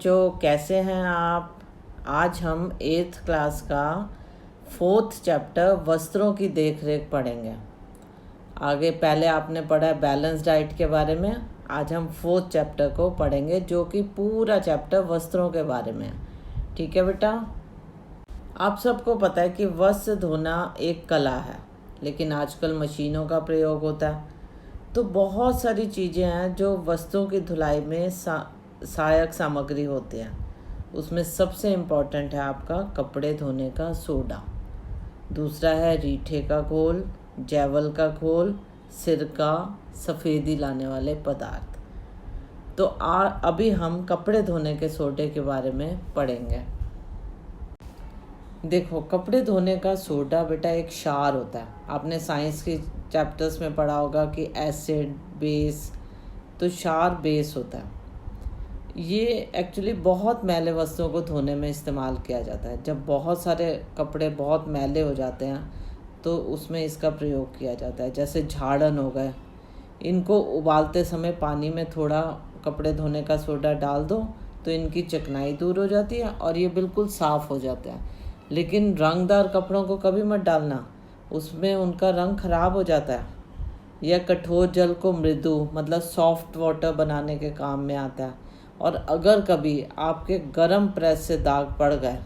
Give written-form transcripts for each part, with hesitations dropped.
बच्चों, कैसे हैं आप। आज हम 8th क्लास का 4th चैप्टर वस्त्रों की देखरेख पढ़ेंगे। आगे पहले आपने पढ़ा बैलेंस डाइट के बारे में। आज हम 4th चैप्टर को पढ़ेंगे जो कि पूरा चैप्टर वस्त्रों के बारे में है। ठीक है बेटा। आप सबको पता है कि वस्त्र धोना एक कला है, लेकिन आजकल मशीनों का प्रयोग होता है। तो बहुत सारी चीज़ें हैं जो वस्त्रों की धुलाई में सहायक सामग्री होती हैं। उसमें सबसे इम्पॉर्टेंट है आपका कपड़े धोने का सोडा, दूसरा है रीठे का घोल, जैवल का घोल, सिरका, सफ़ेदी लाने वाले पदार्थ। तो अभी हम कपड़े धोने के सोडे के बारे में पढ़ेंगे। देखो, कपड़े धोने का सोडा बेटा एक क्षार होता है। आपने साइंस के चैप्टर्स में पढ़ा होगा कि एसिड, बेस, तो क्षार बेस होता है। ये एक्चुअली बहुत मैले वस्तुओं को धोने में इस्तेमाल किया जाता है। जब बहुत सारे कपड़े बहुत मैले हो जाते हैं तो उसमें इसका प्रयोग किया जाता है। जैसे झाड़न हो गए, इनको उबालते समय पानी में थोड़ा कपड़े धोने का सोडा डाल दो तो इनकी चिकनाई दूर हो जाती है और ये बिल्कुल साफ़ हो जाता है। लेकिन रंगदार कपड़ों को कभी मत डालना, उसमें उनका रंग ख़राब हो जाता है। यह कठोर जल को मृदु मतलब सॉफ्ट वाटर बनाने के काम में आता है। और अगर कभी आपके गर्म प्रेस से दाग पड़ गए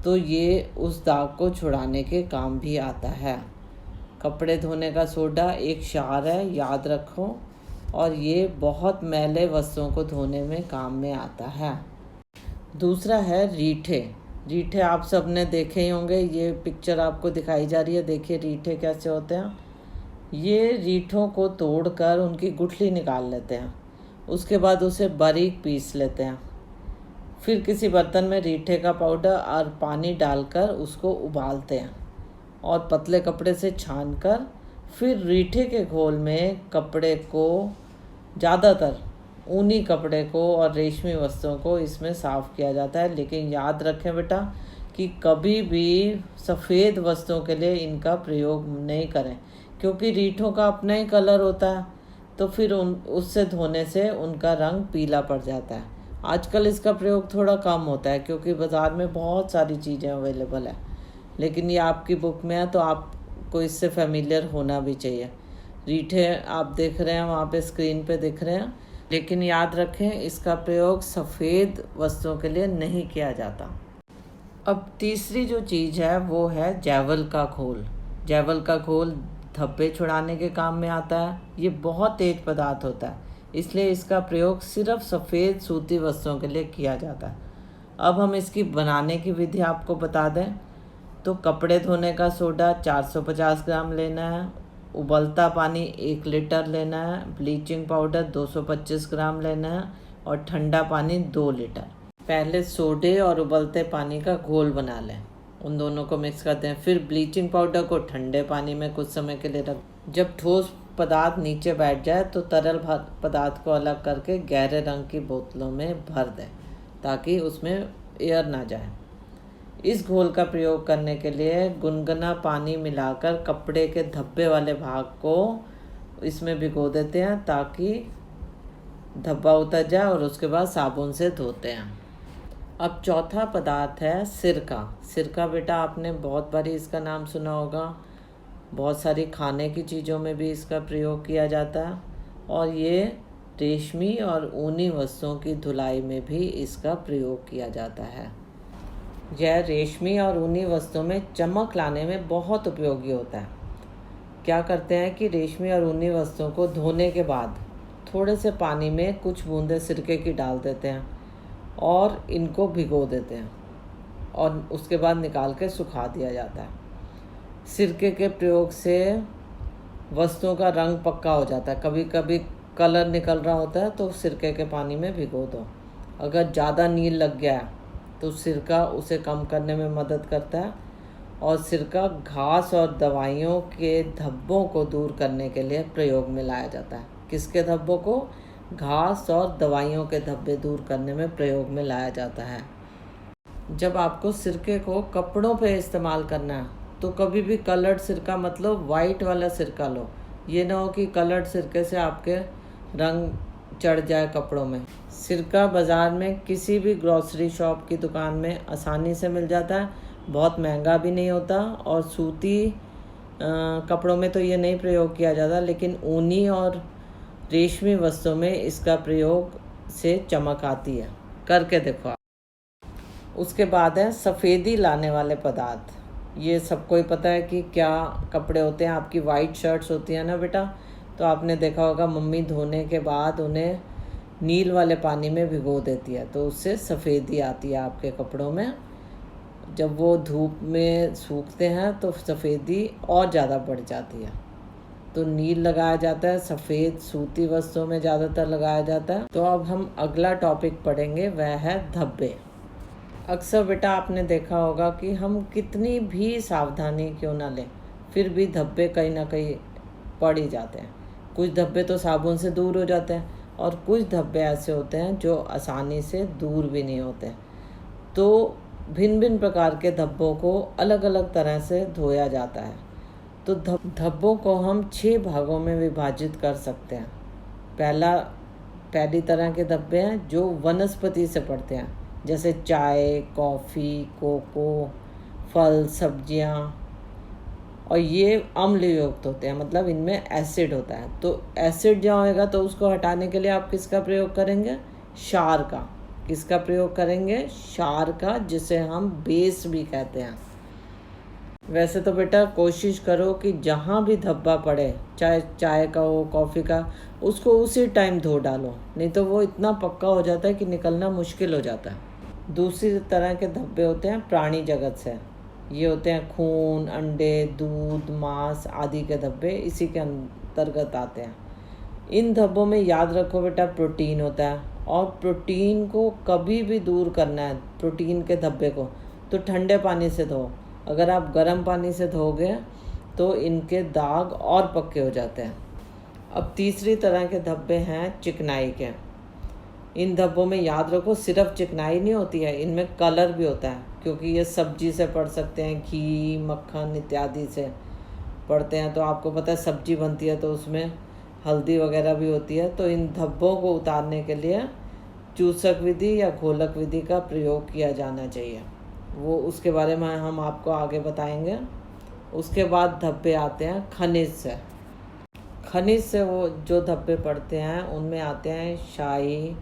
तो ये उस दाग को छुड़ाने के काम भी आता है। कपड़े धोने का सोडा एक क्षार है, याद रखो, और ये बहुत मैले वस्तुओं को धोने में काम में आता है। दूसरा है रीठे। रीठे आप सब ने देखे ही होंगे। ये पिक्चर आपको दिखाई जा रही है, देखिए रीठे कैसे होते हैं। ये रीठों को तोड़कर उनकी गुठली निकाल लेते हैं, उसके बाद उसे बारीक पीस लेते हैं। फिर किसी बर्तन में रीठे का पाउडर और पानी डालकर उसको उबालते हैं और पतले कपड़े से छानकर फिर रीठे के घोल में कपड़े को, ज़्यादातर ऊनी कपड़े को और रेशमी वस्तुओं को इसमें साफ़ किया जाता है। लेकिन याद रखें बेटा कि कभी भी सफ़ेद वस्तुओं के लिए इनका प्रयोग नहीं करें, क्योंकि रीठों का अपना ही कलर होता है। तो फिर उससे धोने से उनका रंग पीला पड़ जाता है। आजकल इसका प्रयोग थोड़ा कम होता है क्योंकि बाज़ार में बहुत सारी चीज़ें अवेलेबल है, लेकिन ये आपकी बुक में है तो आपको इससे फेमिलियर होना भी चाहिए। रीठे आप देख रहे हैं वहाँ पे स्क्रीन पे दिख रहे हैं, लेकिन याद रखें इसका प्रयोग सफ़ेद वस्तुओं के लिए नहीं किया जाता। अब तीसरी जो चीज़ है वो है जैवल का घोल। जैवल का घोल धब्बे छुड़ाने के काम में आता है। ये बहुत तेज पदार्थ होता है, इसलिए इसका प्रयोग सिर्फ सफ़ेद सूती वस्तुओं के लिए किया जाता है। अब हम इसकी बनाने की विधि आपको बता दें तो कपड़े धोने का सोडा 450 ग्राम लेना है, उबलता पानी 1 लीटर लेना है, ब्लीचिंग पाउडर 225 ग्राम लेना है और ठंडा पानी 2 लीटर। पहले सोडे और उबलते पानी का घोल बना लें, उन दोनों को मिक्स करते हैं। फिर ब्लीचिंग पाउडर को ठंडे पानी में कुछ समय के लिए रख। जब ठोस पदार्थ नीचे बैठ जाए तो तरल पदार्थ को अलग करके गहरे रंग की बोतलों में भर दें ताकि उसमें एयर ना जाए। इस घोल का प्रयोग करने के लिए गुनगुना पानी मिलाकर कपड़े के धब्बे वाले भाग को इसमें भिगो देते हैं ताकि धब्बा उतर जाए और उसके बाद साबुन से धोते हैं। अब चौथा पदार्थ है सिरका। सिरका बेटा आपने बहुत बारी इसका नाम सुना होगा। बहुत सारी खाने की चीज़ों में भी इसका प्रयोग किया जाता है और ये रेशमी और ऊनी वस्तुओं की धुलाई में भी इसका प्रयोग किया जाता है। यह रेशमी और ऊनी वस्तुओं में चमक लाने में बहुत उपयोगी होता है। क्या करते हैं कि रेशमी और ऊनी वस्तुओं को धोने के बाद थोड़े से पानी में कुछ बूंदे सिरके की डाल देते हैं और इनको भिगो देते हैं और उसके बाद निकाल के सुखा दिया जाता है। सिरके के प्रयोग से वस्तुओं का रंग पक्का हो जाता है। कभी कभी कलर निकल रहा होता है तो सिरके के पानी में भिगो दो। अगर ज़्यादा नील लग गया है तो सिरका उसे कम करने में मदद करता है। और सिरका घास और दवाइयों के धब्बों को दूर करने के लिए प्रयोग में लाया जाता है। किसके धब्बों को? घास और दवाइयों के धब्बे दूर करने में प्रयोग में लाया जाता है। जब आपको सिरके को कपड़ों पे इस्तेमाल करना है तो कभी भी कलर्ड सिरका मतलब वाइट वाला सिरका लो। ये ना हो कि कलर्ड सिरके से आपके रंग चढ़ जाए कपड़ों में। सिरका बाज़ार में किसी भी ग्रॉसरी शॉप की दुकान में आसानी से मिल जाता है, बहुत महंगा भी नहीं होता। और सूती कपड़ों में तो ये नहीं प्रयोग किया जाता, लेकिन ऊनी और रेशमी वस्त्रों में इसका प्रयोग से चमक आती है। करके देखो आप। उसके बाद है सफ़ेदी लाने वाले पदार्थ। ये सबको ही पता है कि क्या कपड़े होते हैं। आपकी वाइट शर्ट्स होती हैं ना बेटा, तो आपने देखा होगा मम्मी धोने के बाद उन्हें नील वाले पानी में भिगो देती है, तो उससे सफ़ेदी आती है आपके कपड़ों में। जब वो धूप में सूखते हैं तो सफ़ेदी और ज़्यादा बढ़ जाती है। तो नील लगाया जाता है, सफ़ेद सूती वस्त्रों में ज़्यादातर लगाया जाता है। तो अब हम अगला टॉपिक पढ़ेंगे, वह है धब्बे। अक्सर बेटा आपने देखा होगा कि हम कितनी भी सावधानी क्यों ना लें, फिर भी धब्बे कहीं ना कहीं पड़ ही जाते हैं। कुछ धब्बे तो साबुन से दूर हो जाते हैं और कुछ धब्बे ऐसे होते हैं जो आसानी से दूर भी नहीं होते। तो भिन्न भिन्न प्रकार के धब्बों को अलग अलग तरह से धोया जाता है। तो धब्बों को हम 6 भागों में विभाजित कर सकते हैं। पहली तरह के धब्बे हैं जो वनस्पति से पड़ते हैं, जैसे चाय, कॉफ़ी, कोको, फल, सब्जियां, और ये अम्ल युक्त होते हैं, मतलब इनमें एसिड होता है। तो एसिड जहाँ होएगा तो उसको हटाने के लिए आप किसका प्रयोग करेंगे? क्षार का। किसका प्रयोग करेंगे? क्षार का, जिसे हम बेस भी कहते हैं। वैसे तो बेटा कोशिश करो कि जहाँ भी धब्बा पड़े, चाहे चाय का हो, कॉफ़ी का, उसको उसी टाइम धो डालो, नहीं तो वो इतना पक्का हो जाता है कि निकलना मुश्किल हो जाता है। दूसरी तरह के धब्बे होते हैं प्राणी जगत से। ये होते हैं खून, अंडे, दूध, मांस आदि के धब्बे इसी के अंतर्गत आते हैं। इन धब्बों में याद रखो बेटा प्रोटीन होता है, और प्रोटीन को कभी भी दूर करना है, प्रोटीन के धब्बे को, तो ठंडे पानी से धो। अगर आप गर्म पानी से धोगे तो इनके दाग और पक्के हो जाते हैं। अब तीसरी तरह के धब्बे हैं चिकनाई के। इन धब्बों में याद रखो सिर्फ चिकनाई नहीं होती है, इनमें कलर भी होता है, क्योंकि ये सब्जी से पड़ सकते हैं, घी, मक्खन इत्यादि से पड़ते हैं। तो आपको पता है सब्जी बनती है तो उसमें हल्दी वगैरह भी होती है। तो इन धब्बों को उतारने के लिए चूसक विधि या घोलक विधि का प्रयोग किया जाना चाहिए। वो उसके बारे में हम आपको आगे बताएंगे। उसके बाद धब्बे आते हैं खनिज से। खनिज से वो जो धब्बे पड़ते हैं उनमें आते हैं शाई,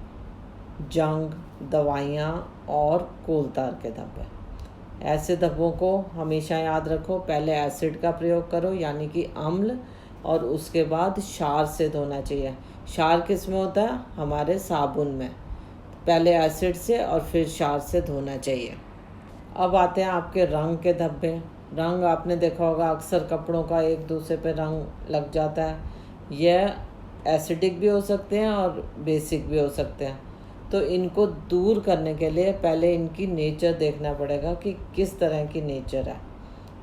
जंग, दवाइयाँ और कोलतार के धब्बे। ऐसे धब्बों को हमेशा याद रखो, पहले एसिड का प्रयोग करो यानी कि अम्ल, और उसके बाद क्षार से धोना चाहिए। क्षार किस में होता है? हमारे साबुन में। पहले एसिड से और फिर क्षार से धोना चाहिए। अब आते हैं आपके रंग के धब्बे। रंग आपने देखा होगा अक्सर कपड़ों का एक दूसरे पे रंग लग जाता है। यह एसिडिक भी हो सकते हैं और बेसिक भी हो सकते हैं। तो इनको दूर करने के लिए पहले इनकी नेचर देखना पड़ेगा कि किस तरह की नेचर है।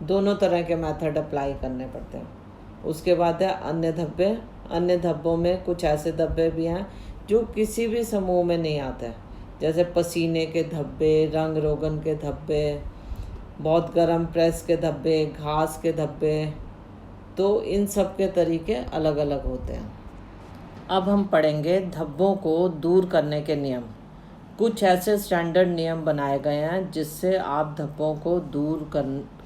दोनों तरह के मेथड अप्लाई करने पड़ते हैं। उसके बाद है अन्य धब्बे। अन्य धब्बों में कुछ ऐसे धब्बे भी हैं जो किसी भी समूह में नहीं आते हैं, जैसे पसीने के धब्बे, रंग रोगन के धब्बे, बहुत गर्म प्रेस के धब्बे, घास के धब्बे। तो इन सब के तरीके अलग अलग होते हैं। अब हम पढ़ेंगे धब्बों को दूर करने के नियम। कुछ ऐसे स्टैंडर्ड नियम बनाए गए हैं जिससे आप धब्बों को दूर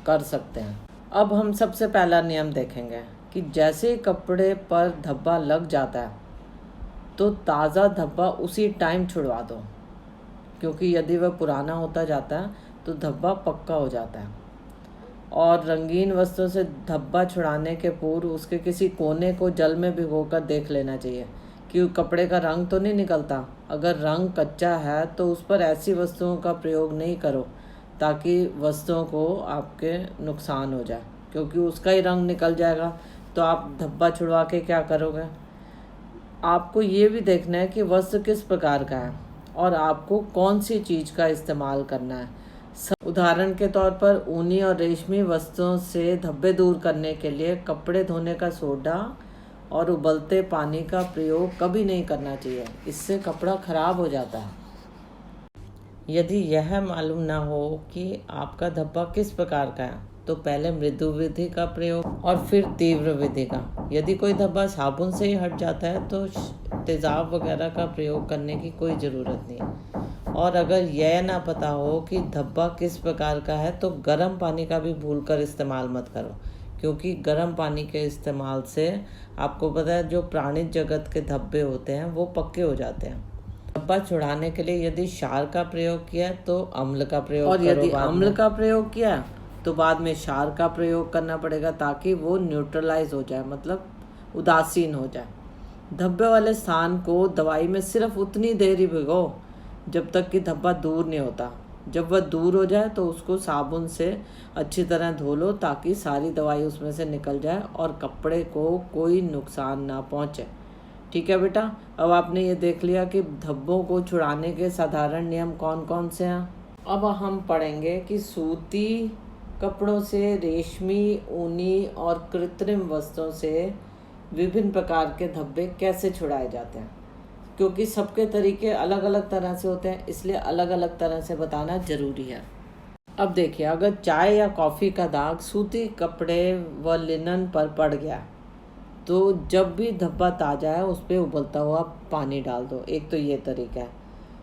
कर सकते हैं। अब हम सबसे पहला नियम देखेंगे कि जैसे कपड़े पर धब्बा लग जाता है तो ताज़ा धब्बा उसी टाइम छुड़वा दो, क्योंकि यदि वह पुराना होता जाता है तो धब्बा पक्का हो जाता है। और रंगीन वस्तुओं से धब्बा छुड़ाने के पूर्व उसके किसी कोने को जल में भिगोकर देख लेना चाहिए कि कपड़े का रंग तो नहीं निकलता। अगर रंग कच्चा है तो उस पर ऐसी वस्तुओं का प्रयोग नहीं करो ताकि वस्तुओं को आपके नुकसान हो जाए, क्योंकि उसका ही रंग निकल जाएगा तो आप धब्बा छुड़वा के क्या करोगे। आपको ये भी देखना है कि वस्त्र किस प्रकार का है और आपको कौन सी चीज़ का इस्तेमाल करना है। उदाहरण के तौर पर ऊनी और रेशमी वस्तुओं से धब्बे दूर करने के लिए कपड़े धोने का सोडा और उबलते पानी का प्रयोग कभी नहीं करना चाहिए, इससे कपड़ा खराब हो जाता है। यदि यह मालूम ना हो कि आपका धब्बा किस प्रकार का है तो पहले मृदु विधि का प्रयोग और फिर तीव्र विधि का। यदि कोई धब्बा साबुन से ही हट जाता है तो तेज़ाब वगैरह का प्रयोग करने की कोई ज़रूरत नहीं है। और अगर यह ना पता हो कि धब्बा किस प्रकार का है तो गर्म पानी का भी भूलकर इस्तेमाल मत करो, क्योंकि गर्म पानी के इस्तेमाल से आपको पता है जो प्राणिज जगत के धब्बे होते हैं वो पक्के हो जाते हैं। धब्बा छुड़ाने के लिए यदि क्षार का प्रयोग किया तो अम्ल का प्रयोग और यदि अम्ल का प्रयोग किया तो बाद में क्षार का प्रयोग करना पड़ेगा, ताकि वो न्यूट्रलाइज हो जाए, मतलब उदासीन हो जाए। धब्बे वाले स्थान को दवाई में सिर्फ उतनी देर ही भिगो जब तक कि धब्बा दूर नहीं होता। जब वह दूर हो जाए तो उसको साबुन से अच्छी तरह धो लो, ताकि सारी दवाई उसमें से निकल जाए और कपड़े को कोई नुकसान ना पहुँचे। ठीक है बेटा, अब आपने ये देख लिया कि धब्बों को छुड़ाने के साधारण नियम कौन कौन से हैं। अब हम पढ़ेंगे कि सूती कपड़ों से, रेशमी, ऊनी और कृत्रिम वस्त्रों से विभिन्न प्रकार के धब्बे कैसे छुड़ाए जाते हैं। क्योंकि सबके तरीके अलग अलग तरह से होते हैं, इसलिए अलग अलग तरह से बताना ज़रूरी है। अब देखिए, अगर चाय या कॉफ़ी का दाग सूती कपड़े व लिनन पर पड़ गया तो जब भी धब्बा ताज़ा है उस पर उबलता हुआ पानी डाल दो। एक तो ये तरीका है।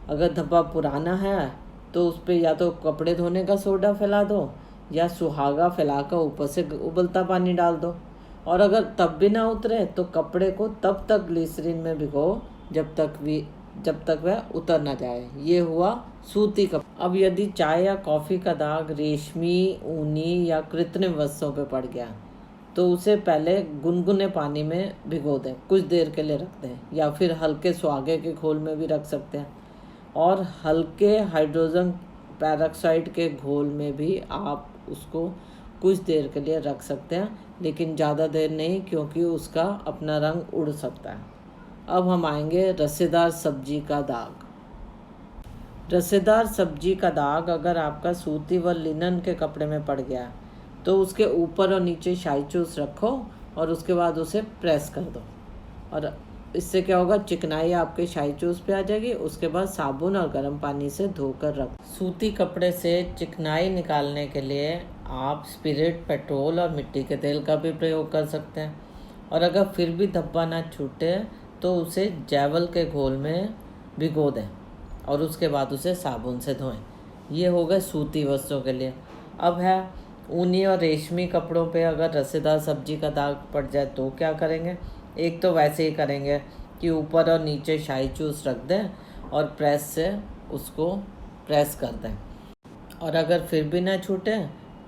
अगर धब्बा पुराना है तो उस पर या तो कपड़े धोने का सोडा फैला दो या सुहागा फैलाकर ऊपर से उबलता पानी डाल दो। और अगर तब भी ना उतरे तो कपड़े को तब तक ग्लिसरीन में भिगो जब तक वह उतर ना जाए। ये हुआ सूती कपड़ा। अब यदि चाय या कॉफ़ी का दाग रेशमी, ऊनी या कृत्रिम वस्त्रों पे पड़ गया तो उसे पहले गुनगुने पानी में भिगो दें, कुछ देर के लिए रख दें, या फिर हल्के सुहागे के घोल में भी रख सकते हैं। और हल्के हाइड्रोजन पेरोक्साइड के घोल में भी आप उसको कुछ देर के लिए रख सकते हैं, लेकिन ज़्यादा देर नहीं, क्योंकि उसका अपना रंग उड़ सकता है। अब हम आएंगे रसेदार सब्जी का दाग। रसेदार सब्जी का दाग अगर आपका सूती व लिनन के कपड़े में पड़ गया तो उसके ऊपर और नीचे शाई चूस रखो और उसके बाद उसे प्रेस कर दो। और इससे क्या होगा, चिकनाई आपके शाई चूस पे आ जाएगी। उसके बाद साबुन और गर्म पानी से धोकर रखो। सूती कपड़े से चिकनाई निकालने के लिए आप स्पिरिट, पेट्रोल और मिट्टी के तेल का भी प्रयोग कर सकते हैं। और अगर फिर भी धब्बा ना छूटे तो उसे जैवल के घोल में भिगो दें और उसके बाद उसे साबुन से धोएं। ये हो गए सूती वस्त्रों के लिए। अब है ऊनी और रेशमी कपड़ों पे अगर रसेदार सब्जी का दाग पड़ जाए तो क्या करेंगे। एक तो वैसे ही करेंगे कि ऊपर और नीचे शाई चूस रख दें और प्रेस से उसको प्रेस कर दें। और अगर फिर भी ना छूटे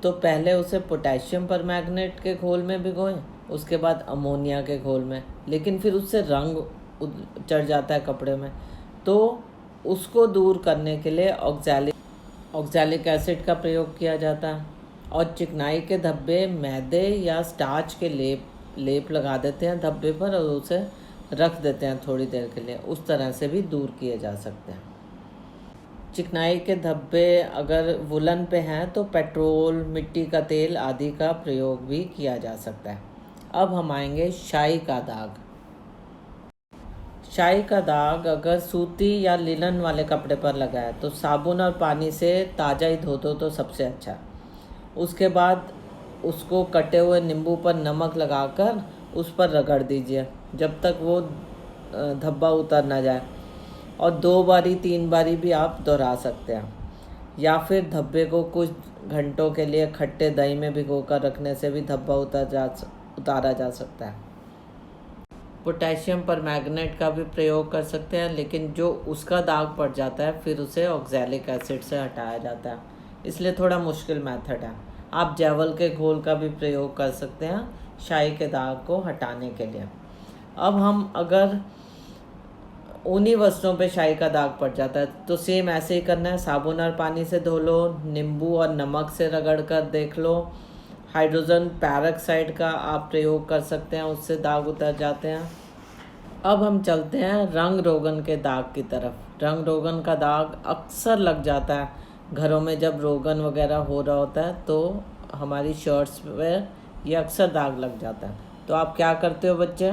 तो पहले उसे पोटेशियम परमैंगनेट के घोल में भिगोएं, उसके बाद अमोनिया के घोल में। लेकिन फिर उससे रंग चढ़ जाता है कपड़े में, तो उसको दूर करने के लिए ऑक्सैलिक एसिड का प्रयोग किया जाता है। और चिकनाई के धब्बे मैदे या स्टार्च के लेप लगा देते हैं धब्बे पर और उसे रख देते हैं थोड़ी देर के लिए। उस तरह से भी दूर किए जा सकते हैं। चिकनाई के धब्बे अगर वुलन पे हैं तो पेट्रोल, मिट्टी का तेल आदि का प्रयोग भी किया जा सकता है। अब हम आएंगे शाई का दाग। शाई का दाग अगर सूती या लिनन वाले कपड़े पर लगा है तो साबुन और पानी से ताज़ा ही धो दो तो सबसे अच्छा। उसके बाद उसको कटे हुए नींबू पर नमक लगाकर उस पर रगड़ दीजिए जब तक वो धब्बा उतर ना जाए। और 2 बारी 3 बारी भी आप दोहरा सकते हैं। या फिर धब्बे को कुछ घंटों के लिए खट्टे दही में भिगोकर रखने से भी धब्बा उतारा जा सकता है। पोटेशियम परमैंगनेट का भी प्रयोग कर सकते हैं, लेकिन जो उसका दाग पड़ जाता है फिर उसे ऑक्सैलिक एसिड से हटाया जाता है, इसलिए थोड़ा मुश्किल मेथड है। आप जैवल के घोल का भी प्रयोग कर सकते हैं शाई के दाग को हटाने के लिए। अब हम अगर ऊनी वस्त्रों पे शाई का दाग पड़ जाता है तो सेम ऐसे ही करना है। साबुन और पानी से धो लो, नींबू और नमक से रगड़ कर देख लो। हाइड्रोजन पेरोक्साइड का आप प्रयोग कर सकते हैं, उससे दाग उतर जाते हैं। अब हम चलते हैं रंग रोगन के दाग की तरफ। रंग रोगन का दाग अक्सर लग जाता है घरों में, जब रोगन वगैरह हो रहा होता है तो हमारी शर्ट्स पे ये अक्सर दाग लग जाता है। तो आप क्या करते हो बच्चे,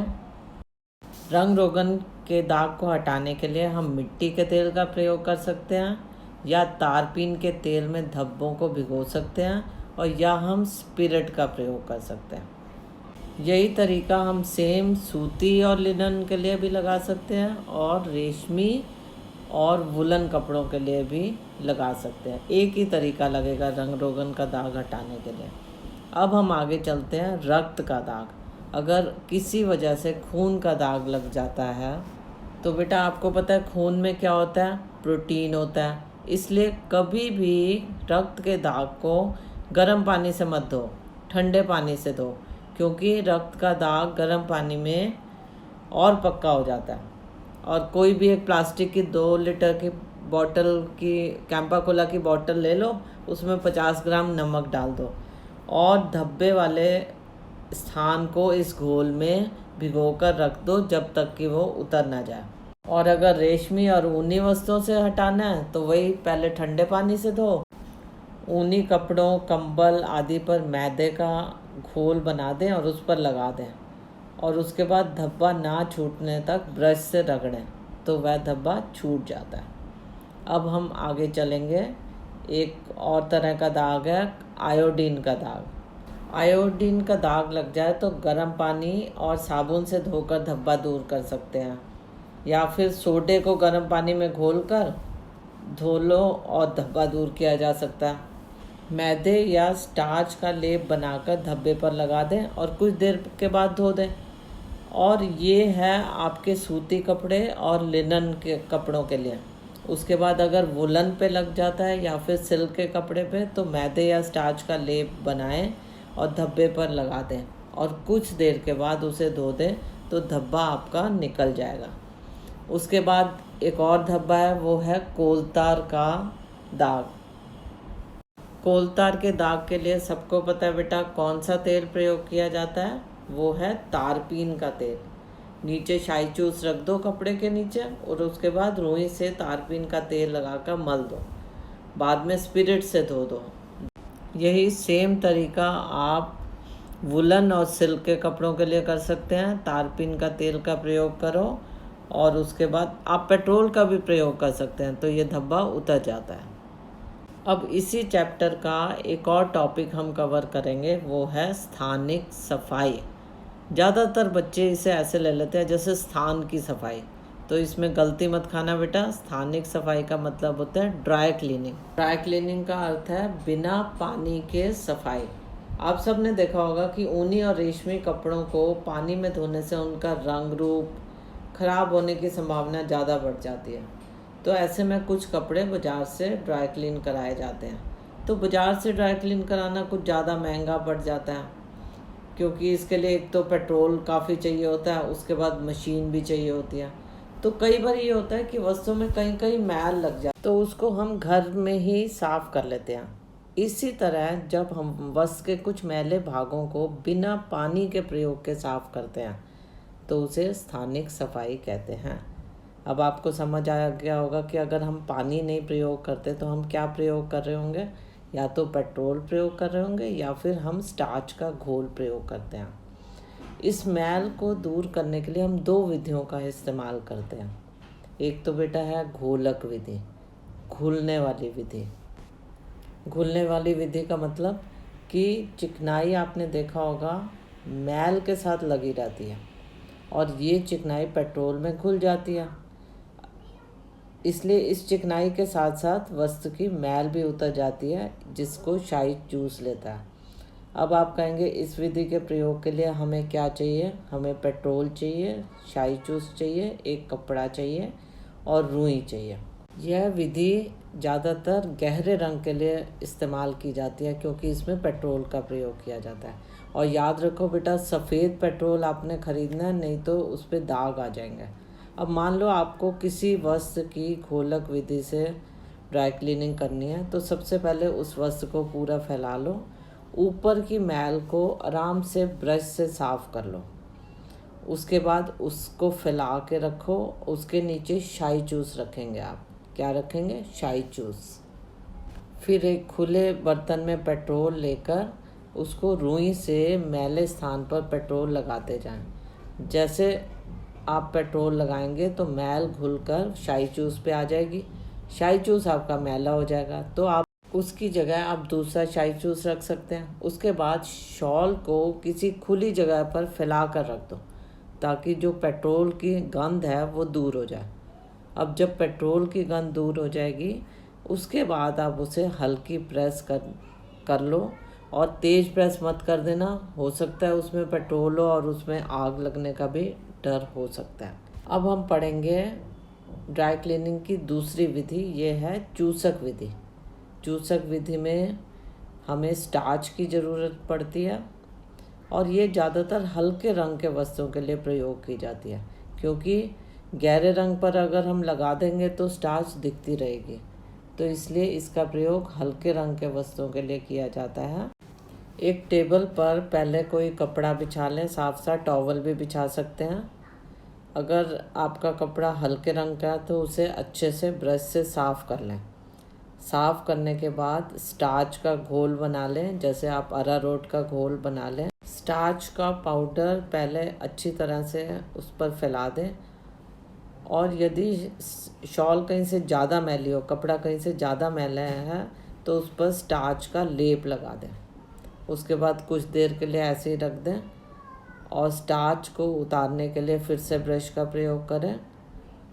रंग रोगन के दाग को हटाने के लिए हम मिट्टी के तेल का प्रयोग कर सकते हैं या तारपीन के तेल में धब्बों को भिगो सकते हैं और या हम स्पिरिट का प्रयोग कर सकते हैं। यही तरीका हम सेम सूती और लिनन के लिए भी लगा सकते हैं और रेशमी और वुलन कपड़ों के लिए भी लगा सकते हैं। एक ही तरीका लगेगा रंग रोगन का दाग हटाने के लिए। अब हम आगे चलते हैं रक्त का दाग। अगर किसी वजह से खून का दाग लग जाता है तो बेटा आपको पता है खून में क्या होता है, प्रोटीन होता है। इसलिए कभी भी रक्त के दाग को गर्म पानी से मत धो, ठंडे पानी से धो, क्योंकि रक्त का दाग गर्म पानी में और पक्का हो जाता है। और कोई भी एक प्लास्टिक की 2 लीटर की बॉटल की कैंपा कोला की बॉटल ले लो, उसमें 50 ग्राम नमक डाल दो और धब्बे वाले स्थान को इस घोल में भिगोकर रख दो जब तक कि वो उतर ना जाए। और अगर रेशमी और ऊनी वस्त्रों से हटाना है तो वही पहले ठंडे पानी से धो। ऊनी कपड़ों, कंबल आदि पर मैदे का घोल बना दें और उस पर लगा दें और उसके बाद धब्बा ना छूटने तक ब्रश से रगड़ें तो वह धब्बा छूट जाता है। अब हम आगे चलेंगे। एक और तरह का दाग है आयोडीन का दाग। आयोडीन का दाग लग जाए तो गर्म पानी और साबुन से धोकर धब्बा दूर कर सकते हैं, या फिर सोडे को गर्म पानी में घोलकर धो लो और धब्बा दूर किया जा सकता है। मैदे या स्टार्च का लेप बनाकर धब्बे पर लगा दें और कुछ देर के बाद धो दें। और ये है आपके सूती कपड़े और लिनन के कपड़ों के लिए। उसके बाद अगर वुलन पे लग जाता है या फिर सिल्क के कपड़े पे तो मैदे या स्टार्च का लेप बनाएं और धब्बे पर लगा दें और कुछ देर के बाद उसे धो दें तो धब्बा आपका निकल जाएगा। उसके बाद एक और धब्बा है, वो है कोलतार का दाग। कोलतार के दाग के लिए सबको पता है बेटा कौन सा तेल प्रयोग किया जाता है, वो है तारपीन का तेल। नीचे शाई चूस रख दो कपड़े के नीचे और उसके बाद रुई से तारपीन का तेल लगाकर मल दो, बाद में स्पिरिट से धो दो। यही सेम तरीका आप वुलन और सिल्क के कपड़ों के लिए कर सकते हैं। तारपीन का तेल का प्रयोग करो और उसके बाद आप पेट्रोल का भी प्रयोग कर सकते हैं तो ये धब्बा उतर जाता है। अब इसी चैप्टर का एक और टॉपिक हम कवर करेंगे, वो है स्थानिक सफाई। ज़्यादातर बच्चे इसे ऐसे ले लेते हैं जैसे स्थान की सफाई, तो इसमें गलती मत खाना बेटा। स्थानिक सफाई का मतलब होता है ड्राई क्लीनिंग। ड्राई क्लीनिंग का अर्थ है बिना पानी के सफाई। आप सब ने देखा होगा कि ऊनी और रेशमी कपड़ों को पानी में धोने से उनका रंग रूप खराब होने की संभावना ज़्यादा बढ़ जाती है। तो ऐसे में कुछ कपड़े बाज़ार से ड्राई क्लीन कराए जाते हैं। तो बाज़ार से ड्राई क्लीन कराना कुछ ज़्यादा महंगा पड़ जाता है, क्योंकि इसके लिए एक तो पेट्रोल काफ़ी चाहिए होता है, उसके बाद मशीन भी चाहिए होती है। तो कई बार ये होता है कि वस्तुओं में कहीं कहीं मैल लग जाए तो उसको हम घर में ही साफ़ कर लेते हैं। इसी तरह जब हम वस्त्र के कुछ मैले भागों को बिना पानी के प्रयोग के साफ़ करते हैं तो उसे स्थानिक सफाई कहते हैं। अब आपको समझ आ गया होगा कि अगर हम पानी नहीं प्रयोग करते तो हम क्या प्रयोग कर रहे होंगे, या तो पेट्रोल प्रयोग कर रहे होंगे या फिर हम स्टार्च का घोल प्रयोग करते हैं। इस मैल को दूर करने के लिए हम 2 विधियों का इस्तेमाल करते हैं। एक तो बेटा है घोलक विधि, घुलने वाली विधि। घुलने वाली विधि का मतलब कि चिकनाई आपने देखा होगा मैल के साथ लगी रहती है और ये चिकनाई पेट्रोल में घुल जाती है, इसलिए इस चिकनाई के साथ साथ वस्तु की मैल भी उतर जाती है, जिसको शाई चूस लेता है। अब आप कहेंगे इस विधि के प्रयोग के लिए हमें क्या चाहिए? हमें पेट्रोल चाहिए, शाई चूस चाहिए, एक कपड़ा चाहिए और रुई चाहिए। यह विधि ज़्यादातर गहरे रंग के लिए इस्तेमाल की जाती है क्योंकि इसमें पेट्रोल का प्रयोग किया जाता है। और याद रखो बेटा, सफ़ेद पेट्रोल आपने ख़रीदना है, नहीं तो उस पर दाग आ जाएंगे। अब मान लो आपको किसी वस्त्र की घोलक विधि से ड्राई क्लीनिंग करनी है, तो सबसे पहले उस वस्त्र को पूरा फैला लो, ऊपर की मैल को आराम से ब्रश से साफ़ कर लो। उसके बाद उसको फैला के रखो, उसके नीचे शाई चूस रखेंगे आप। क्या रखेंगे? शाई चूस। फिर एक खुले बर्तन में पेट्रोल लेकर उसको रुई से मैले स्थान पर पेट्रोल लगाते जाएं। जैसे आप पेट्रोल लगाएंगे तो मैल घुलकर शाई चूस पे आ जाएगी, शाई चूस आपका मैला हो जाएगा। तो आप उसकी जगह आप दूसरा शाही जूस रख सकते हैं। उसके बाद शॉल को किसी खुली जगह पर फैला कर रख दो ताकि जो पेट्रोल की गंध है वो दूर हो जाए। अब जब पेट्रोल की गंध दूर हो जाएगी उसके बाद आप उसे हल्की प्रेस कर लो और तेज़ प्रेस मत कर देना, हो सकता है उसमें पेट्रोल हो और उसमें आग लगने का भी डर हो सकता है। अब हम पढ़ेंगे ड्राई क्लीनिंग की दूसरी विधि, ये है चूसक विधि। चूसक विधि में हमें स्टार्च की ज़रूरत पड़ती है और ये ज़्यादातर हल्के रंग के वस्त्रों के लिए प्रयोग की जाती है, क्योंकि गहरे रंग पर अगर हम लगा देंगे तो स्टार्च दिखती रहेगी, तो इसलिए इसका प्रयोग हल्के रंग के वस्त्रों के लिए किया जाता है। एक टेबल पर पहले कोई कपड़ा बिछा लें, साफ सा टॉवल भी बिछा सकते हैं। अगर आपका कपड़ा हल्के रंग का है तो उसे अच्छे से ब्रश से साफ़ कर लें। साफ़ करने के बाद स्टार्च का घोल बना लें, जैसे आप अरारोट का घोल बना लें। स्टार्च का पाउडर पहले अच्छी तरह से उस पर फैला दें और यदि शॉल कहीं से ज़्यादा मैली हो, कपड़ा कहीं से ज़्यादा मैला है, तो उस पर स्टार्च का लेप लगा दें। उसके बाद कुछ देर के लिए ऐसे ही रख दें और स्टार्च को उतारने के लिए फिर से ब्रश का प्रयोग करें,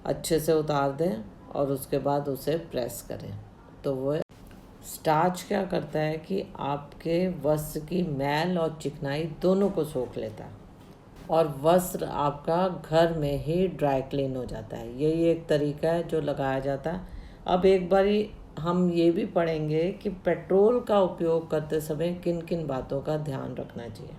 अच्छे से उतार दें और उसके बाद उसे प्रेस करें। तो वो स्टार्च क्या करता है कि आपके वस्त्र की मैल और चिकनाई दोनों को सोख लेता है और वस्त्र आपका घर में ही ड्राई क्लीन हो जाता है। यही एक तरीका है जो लगाया जाता है। अब एक बारी हम ये भी पढ़ेंगे कि पेट्रोल का उपयोग करते समय किन किन बातों का ध्यान रखना चाहिए।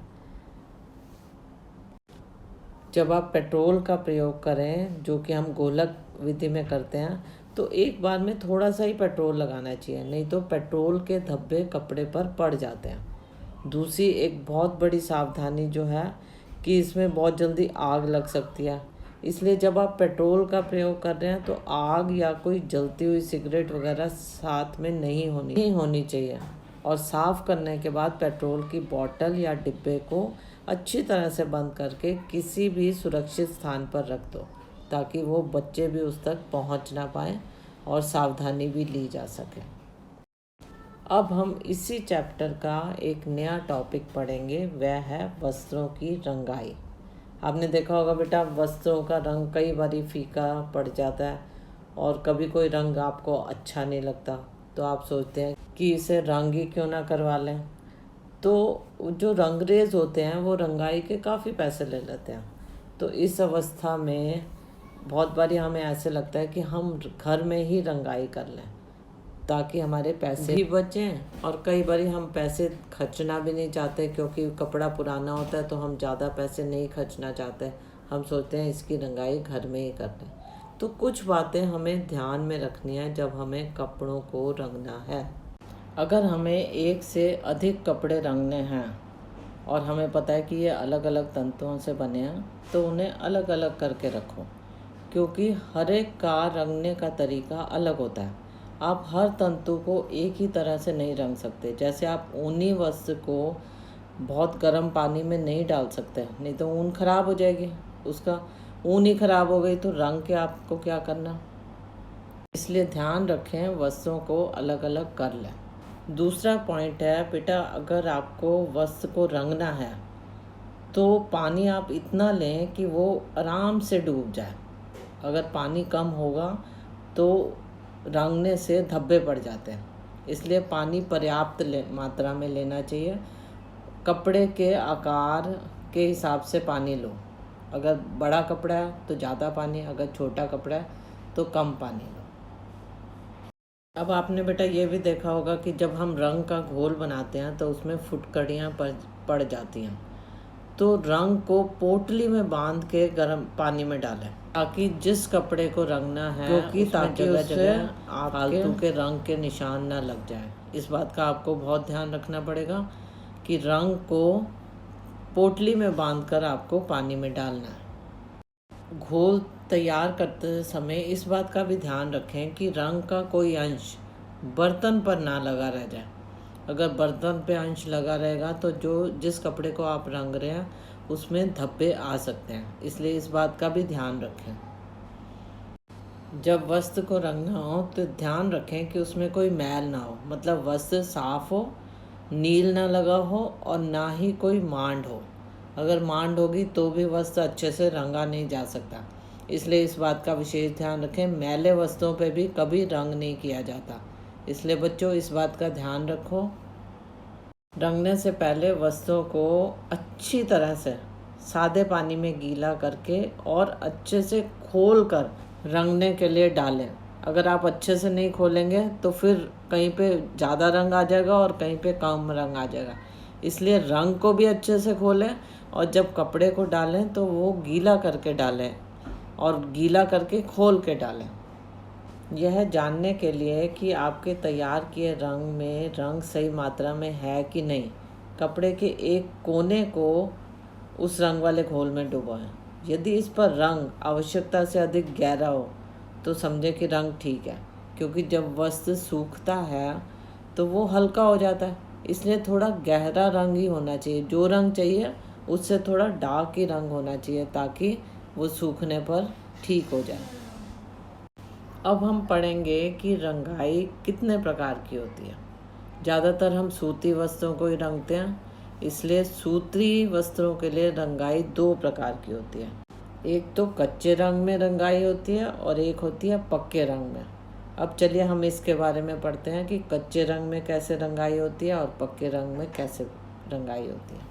जब आप पेट्रोल का प्रयोग करें, जो कि हम गोलक विधि में करते हैं, तो एक बार में थोड़ा सा ही पेट्रोल लगाना चाहिए, नहीं तो पेट्रोल के धब्बे कपड़े पर पड़ जाते हैं। दूसरी एक बहुत बड़ी सावधानी जो है कि इसमें बहुत जल्दी आग लग सकती है, इसलिए जब आप पेट्रोल का प्रयोग कर रहे हैं तो आग या कोई जलती हुई सिगरेट वगैरह साथ में नहीं होनी चाहिए। और साफ़ करने के बाद पेट्रोल की बोतल या डिब्बे को अच्छी तरह से बंद करके किसी भी सुरक्षित स्थान पर रख दो ताकि वो बच्चे भी उस तक पहुंच ना पाएँ और सावधानी भी ली जा सके। अब हम इसी चैप्टर का एक नया टॉपिक पढ़ेंगे, वह है वस्त्रों की रंगाई। आपने देखा होगा बेटा, वस्त्रों का रंग कई बार फीका पड़ जाता है और कभी कोई रंग आपको अच्छा नहीं लगता, तो आप सोचते हैं कि इसे रंग ही क्यों ना करवा लें। तो जो रंगरेज होते हैं वो रंगाई के काफ़ी पैसे ले लेते हैं। तो इस अवस्था में बहुत बारी हमें ऐसे लगता है कि हम घर में ही रंगाई कर लें ताकि हमारे पैसे भी बचें, और कई बारी हम पैसे खर्चना भी नहीं चाहते क्योंकि कपड़ा पुराना होता है, तो हम ज़्यादा पैसे नहीं खर्चना चाहते। हम सोचते हैं इसकी रंगाई घर में ही कर लें। तो कुछ बातें हमें ध्यान में रखनी है जब हमें कपड़ों को रंगना है। अगर हमें एक से अधिक कपड़े रंगने हैं और हमें पता है कि ये अलग अलग तंतुओं से बने हैं, तो उन्हें अलग अलग करके रखो, क्योंकि हर एक का रंगने का तरीका अलग होता है। आप हर तंतु को एक ही तरह से नहीं रंग सकते। जैसे आप ऊनी वस्त्र को बहुत गर्म पानी में नहीं डाल सकते, नहीं तो ऊन खराब हो जाएगी। उसका ऊन ही खराब हो गई तो रंग के आपको क्या करना। इसलिए ध्यान रखें, वस्त्रों को अलग अलग कर लें। दूसरा पॉइंट है बेटा, अगर आपको वस्त्र को रंगना है तो पानी आप इतना लें कि वो आराम से डूब जाए। अगर पानी कम होगा तो रंगने से धब्बे पड़ जाते हैं, इसलिए पानी पर्याप्त मात्रा में लेना चाहिए। कपड़े के आकार के हिसाब से पानी लो। अगर बड़ा कपड़ा है तो ज़्यादा पानी, अगर छोटा कपड़ा है तो कम पानी लो। अब आपने बेटा ये भी देखा होगा कि जब हम रंग का घोल बनाते हैं तो उसमें फुटकड़ियाँ पड़ जाती हैं, तो रंग को पोटली में बांध के गर्म पानी में डालें ताकि जिस कपड़े को रंगना है, क्योंकि ताकि जगह जगह फालतू के रंग के निशान ना लग जाए। इस बात का आपको बहुत ध्यान रखना पड़ेगा कि रंग को पोटली में बांधकर आपको पानी में डालना है। घोल तैयार करते समय इस बात का भी ध्यान रखें कि रंग का कोई अंश बर्तन पर ना लगा रह जाए। अगर बर्तन पे अंश लगा रहेगा तो जिस कपड़े को आप रंग रहे हैं उसमें धब्बे आ सकते हैं, इसलिए इस बात का भी ध्यान रखें। जब वस्त्र को रंगना हो तो ध्यान रखें कि उसमें कोई मैल ना हो, मतलब वस्त्र साफ हो, नील ना लगा हो और ना ही कोई मांड हो। अगर मांड होगी तो भी वस्त्र अच्छे से रंगा नहीं जा सकता, इसलिए इस बात का विशेष ध्यान रखें। मैले वस्त्रों पे भी कभी रंग नहीं किया जाता, इसलिए बच्चों इस बात का ध्यान रखो। रंगने से पहले वस्त्रों को अच्छी तरह से सादे पानी में गीला करके और अच्छे से खोल कर रंगने के लिए डालें। अगर आप अच्छे से नहीं खोलेंगे तो फिर कहीं पे ज़्यादा रंग आ जाएगा और कहीं पे कम रंग आ जाएगा, इसलिए रंग को भी अच्छे से खोलें और जब कपड़े को डालें तो वो गीला करके डालें और गीला करके खोल के डालें। यह जानने के लिए कि आपके तैयार किए रंग में रंग सही मात्रा में है कि नहीं, कपड़े के एक कोने को उस रंग वाले घोल में डुबोएं। यदि इस पर रंग आवश्यकता से अधिक गहरा हो तो समझें कि रंग ठीक है, क्योंकि जब वस्त्र सूखता है तो वो हल्का हो जाता है, इसलिए थोड़ा गहरा रंग ही होना चाहिए। जो रंग चाहिए उससे थोड़ा डार्क ही रंग होना चाहिए ताकि वो सूखने पर ठीक हो जाए। अब हम पढ़ेंगे कि रंगाई कितने प्रकार की होती है। ज़्यादातर हम सूती वस्त्रों को ही रंगते हैं, इसलिए सूती वस्त्रों के लिए रंगाई दो प्रकार की होती है। एक तो कच्चे रंग में रंगाई होती है और एक होती है पक्के रंग में। अब चलिए हम इसके बारे में पढ़ते हैं कि कच्चे रंग में कैसे रंगाई होती है और पक्के रंग में कैसे रंगाई होती है।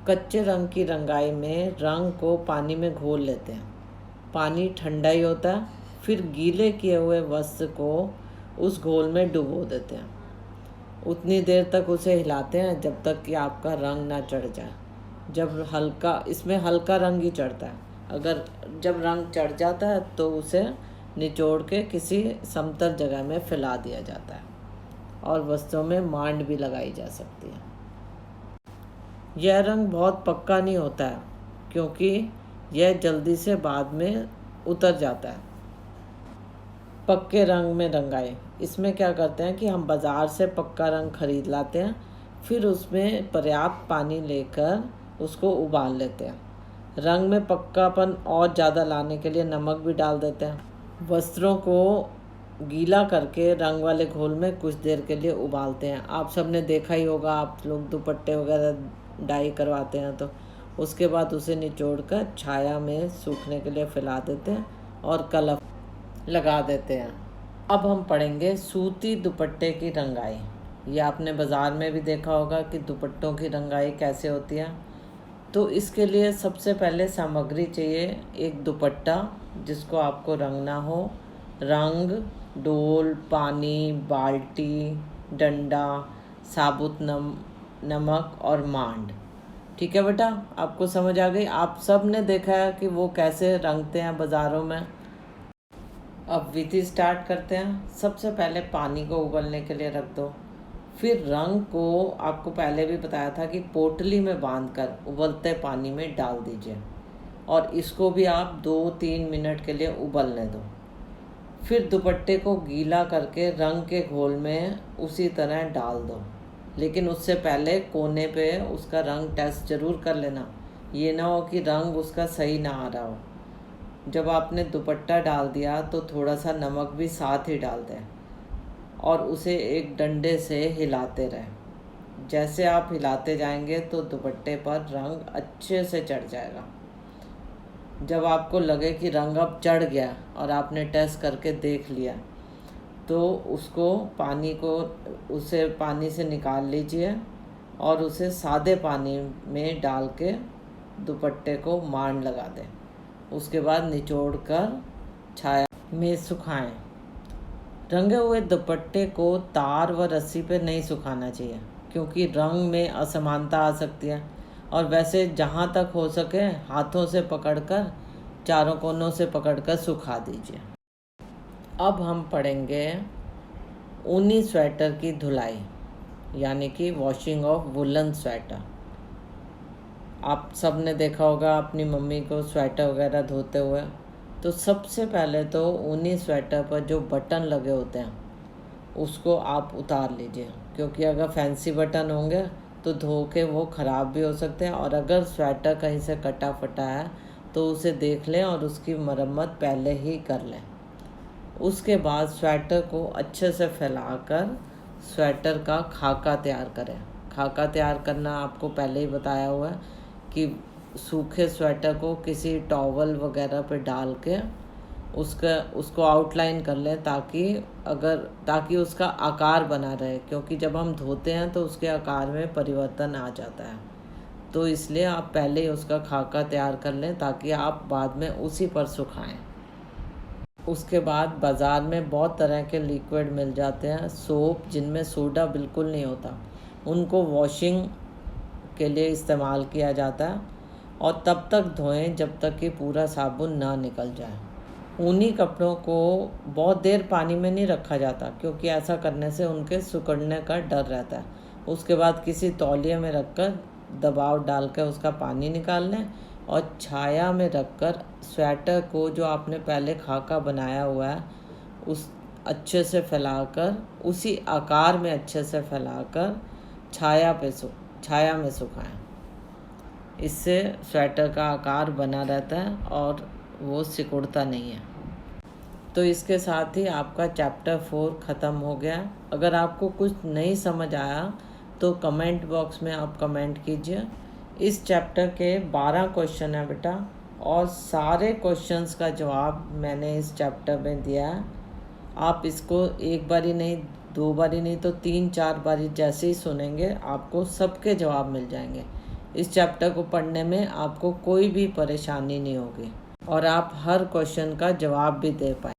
कच्चे रंग की रंगाई में रंग को पानी में घोल लेते हैं। पानी ठंडा ही होता है, फिर गीले किए हुए वस्त्र को उस घोल में डुबो देते हैं। उतनी देर तक उसे हिलाते हैं जब तक कि आपका रंग ना चढ़ जाए। जब हल्का, इसमें हल्का रंग ही चढ़ता है, अगर जब रंग चढ़ जाता है तो उसे निचोड़ के किसी समतल जगह में फैला दिया जाता है और वस्त्रों में मांड भी लगाई जा सकती है। यह रंग बहुत पक्का नहीं होता है क्योंकि यह जल्दी से बाद में उतर जाता है। पक्के रंग में रंगाई, इसमें क्या करते हैं कि हम बाज़ार से पक्का रंग खरीद लाते हैं, फिर उसमें पर्याप्त पानी लेकर उसको उबाल लेते हैं। रंग में पक्कापन और ज़्यादा लाने के लिए नमक भी डाल देते हैं। वस्त्रों को गीला करके रंग वाले घोल में कुछ देर के लिए उबालते हैं। आप सब ने देखा ही होगा, आप लोग दुपट्टे वगैरह डाई करवाते हैं तो उसके बाद उसे निचोड़ कर छाया में सूखने के लिए फैला देते हैं और कलर लगा देते हैं। अब हम पढ़ेंगे सूती दुपट्टे की रंगाई। ये आपने बाज़ार में भी देखा होगा कि दुपट्टों की रंगाई कैसे होती है। तो इसके लिए सबसे पहले सामग्री चाहिए एक दुपट्टा जिसको आपको रंगना हो। रंग, डोल, पानी, बाल्टी, डंडा, साबुत नमक और मांड। ठीक है बेटा, आपको समझ आ गई। आप सब ने देखा है कि वो कैसे रंगते हैं बाज़ारों में। अब विधि स्टार्ट करते हैं। सबसे पहले पानी को उबलने के लिए रख दो, फिर रंग को आपको पहले भी बताया था कि पोटली में बांधकर उबलते पानी में डाल दीजिए और इसको भी आप 2-3 मिनट के लिए उबलने दो। फिर दुपट्टे को गीला करके रंग के घोल में उसी तरह डाल दो, लेकिन उससे पहले कोने पे उसका रंग टेस्ट ज़रूर कर लेना। ये ना हो कि रंग उसका सही ना आ रहा हो। जब आपने दुपट्टा डाल दिया तो थोड़ा सा नमक भी साथ ही डाल दें और उसे एक डंडे से हिलाते रहें। जैसे आप हिलाते जाएंगे तो दुपट्टे पर रंग अच्छे से चढ़ जाएगा। जब आपको लगे कि रंग अब चढ़ गया और आपने टेस्ट करके देख लिया तो उसे पानी से निकाल लीजिए और उसे सादे पानी में डाल के दुपट्टे को मांड लगा दें। उसके बाद निचोड़ कर छाया में सुखाएं। रंगे हुए दुपट्टे को तार व रस्सी पर नहीं सुखाना चाहिए क्योंकि रंग में असमानता आ सकती है, और वैसे जहाँ तक हो सके हाथों से पकड़कर, चारों कोनों से पकड़कर सुखा दीजिए। अब हम पढ़ेंगे ऊनी स्वेटर की धुलाई, यानी कि वॉशिंग ऑफ वुलन स्वेटर। आप सब ने देखा होगा अपनी मम्मी को स्वेटर वगैरह धोते हुए। तो सबसे पहले तो ऊनी स्वेटर पर जो बटन लगे होते हैं उसको आप उतार लीजिए, क्योंकि अगर फैंसी बटन होंगे तो धो के वो ख़राब भी हो सकते हैं, और अगर स्वेटर कहीं से कटा फटा है तो उसे देख लें और उसकी मरम्मत पहले ही कर लें। उसके बाद स्वेटर को अच्छे से फैलाकर स्वेटर का खाका तैयार करें। खाका तैयार करना आपको पहले ही बताया हुआ है कि सूखे स्वेटर को किसी टॉवल वगैरह पे डाल के उसको आउटलाइन कर लें ताकि उसका आकार बना रहे, क्योंकि जब हम धोते हैं तो उसके आकार में परिवर्तन आ जाता है। तो इसलिए आप पहले ही उसका खाका तैयार कर लें ताकि आप बाद में उसी पर सुखाएं। उसके बाद बाज़ार में बहुत तरह के लिक्विड मिल जाते हैं, सोप जिनमें सोडा बिल्कुल नहीं होता, उनको वॉशिंग के लिए इस्तेमाल किया जाता है और तब तक धोएं जब तक कि पूरा साबुन ना निकल जाए। ऊनी कपड़ों को बहुत देर पानी में नहीं रखा जाता, क्योंकि ऐसा करने से उनके सिकुड़ने का डर रहता है। उसके बाद किसी तौलिए में रखकर दबाव डालकर उसका पानी निकाल लें और छाया में रखकर स्वेटर को जो आपने पहले खाका बनाया हुआ है उस अच्छे से फैलाकर उसी आकार में अच्छे से फैलाकर छाया में सुखाएं। इससे स्वेटर का आकार बना रहता है और वो सिकुड़ता नहीं है। तो इसके साथ ही आपका चैप्टर 4 ख़त्म हो गया। अगर आपको कुछ नहीं समझ आया तो कमेंट बॉक्स में आप कमेंट कीजिए। इस चैप्टर के 12 क्वेश्चन हैं बेटा, और सारे क्वेश्चंस का जवाब मैंने इस चैप्टर में दिया है। आप इसको एक बारी नहीं, दो बारी नहीं तो 3-4 बारी जैसे ही सुनेंगे आपको सबके जवाब मिल जाएंगे। इस चैप्टर को पढ़ने में आपको कोई भी परेशानी नहीं होगी और आप हर क्वेश्चन का जवाब भी दे पाएंगे।